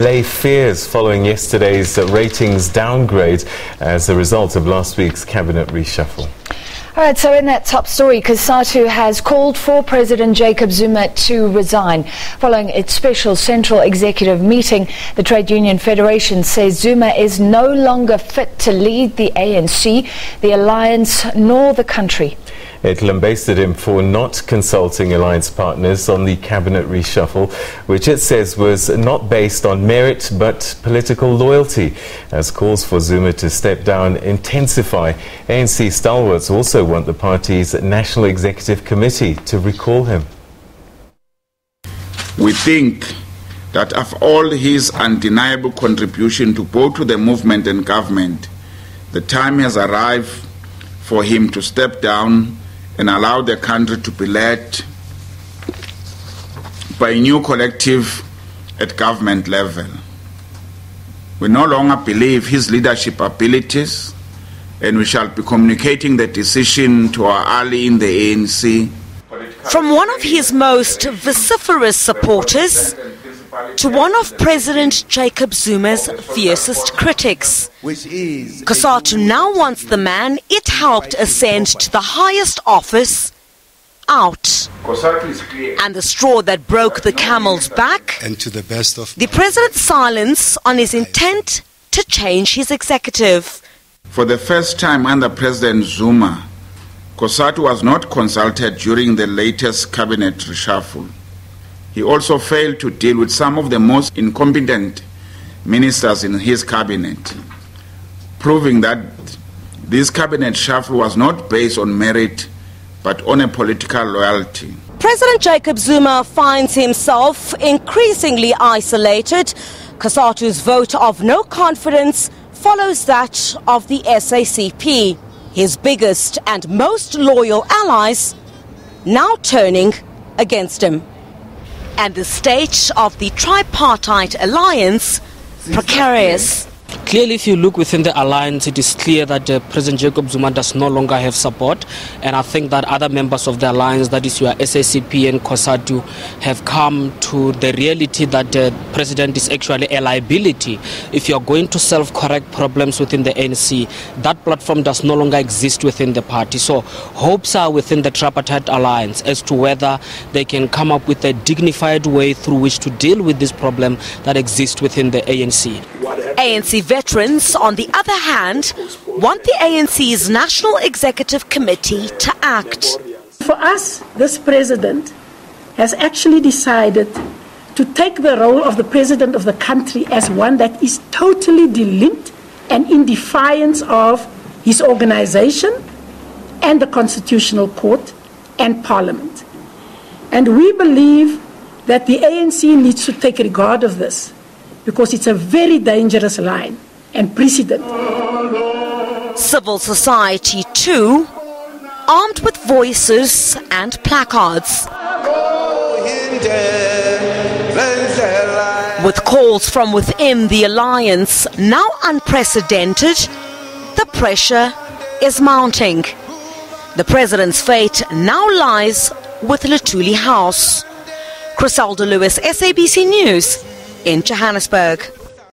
Lay fears following yesterday's ratings downgrade as a result of last week's cabinet reshuffle. All right, so in that top story, Cosatu has called for President Jacob Zuma to resign. Following its special central executive meeting, the Trade Union Federation says Zuma is no longer fit to lead the ANC, the alliance, nor the country. It lambasted him for not consulting alliance partners on the cabinet reshuffle, which it says was not based on merit but political loyalty. As calls for Zuma to step down intensify, ANC stalwarts also want the party's National Executive Committee to recall him. We think that of all his undeniable contribution to both the movement and government, the time has arrived for him to step down and allow the country to be led by a new collective at government level. We no longer believe his leadership abilities, and we shall be communicating the decision to our ally in the ANC. From one of his most vociferous supporters to one of President Jacob Zuma's fiercest critics, Cosatu now wants the man it helped ascend to the highest office out. And the straw that broke the camel's back, and to the best of the president's silence on his intent to change his executive. For the first time under President Zuma, Cosatu was not consulted during the latest cabinet reshuffle. He also failed to deal with some of the most incompetent ministers in his cabinet, proving that this cabinet shuffle was not based on merit but on a political loyalty. President Jacob Zuma finds himself increasingly isolated. Cosatu's vote of no confidence follows that of the SACP, his biggest and most loyal allies, now turning against him. And the state of the tripartite alliance precarious. Clearly, if you look within the alliance, it is clear that President Jacob Zuma does no longer have support. And I think that other members of the alliance, that is your SACP and Cosatu, have come to the reality that the president is actually a liability. If you are going to self-correct problems within the ANC, that platform does no longer exist within the party. So hopes are within the tripartite alliance as to whether they can come up with a dignified way through which to deal with this problem that exists within the ANC. ANC veterans, on the other hand, want the ANC's National Executive Committee to act. For us, this president has actually decided to take the role of the president of the country as one that is totally delinked and in defiance of his organization and the Constitutional Court and Parliament. And we believe that the ANC needs to take regard of this, because it's a very dangerous line and precedent. Civil society too, armed with voices and placards. With calls from within the alliance now unprecedented, the pressure is mounting. The president's fate now lies with Luthuli House. Griselda Lewis, SABC News in Johannesburg.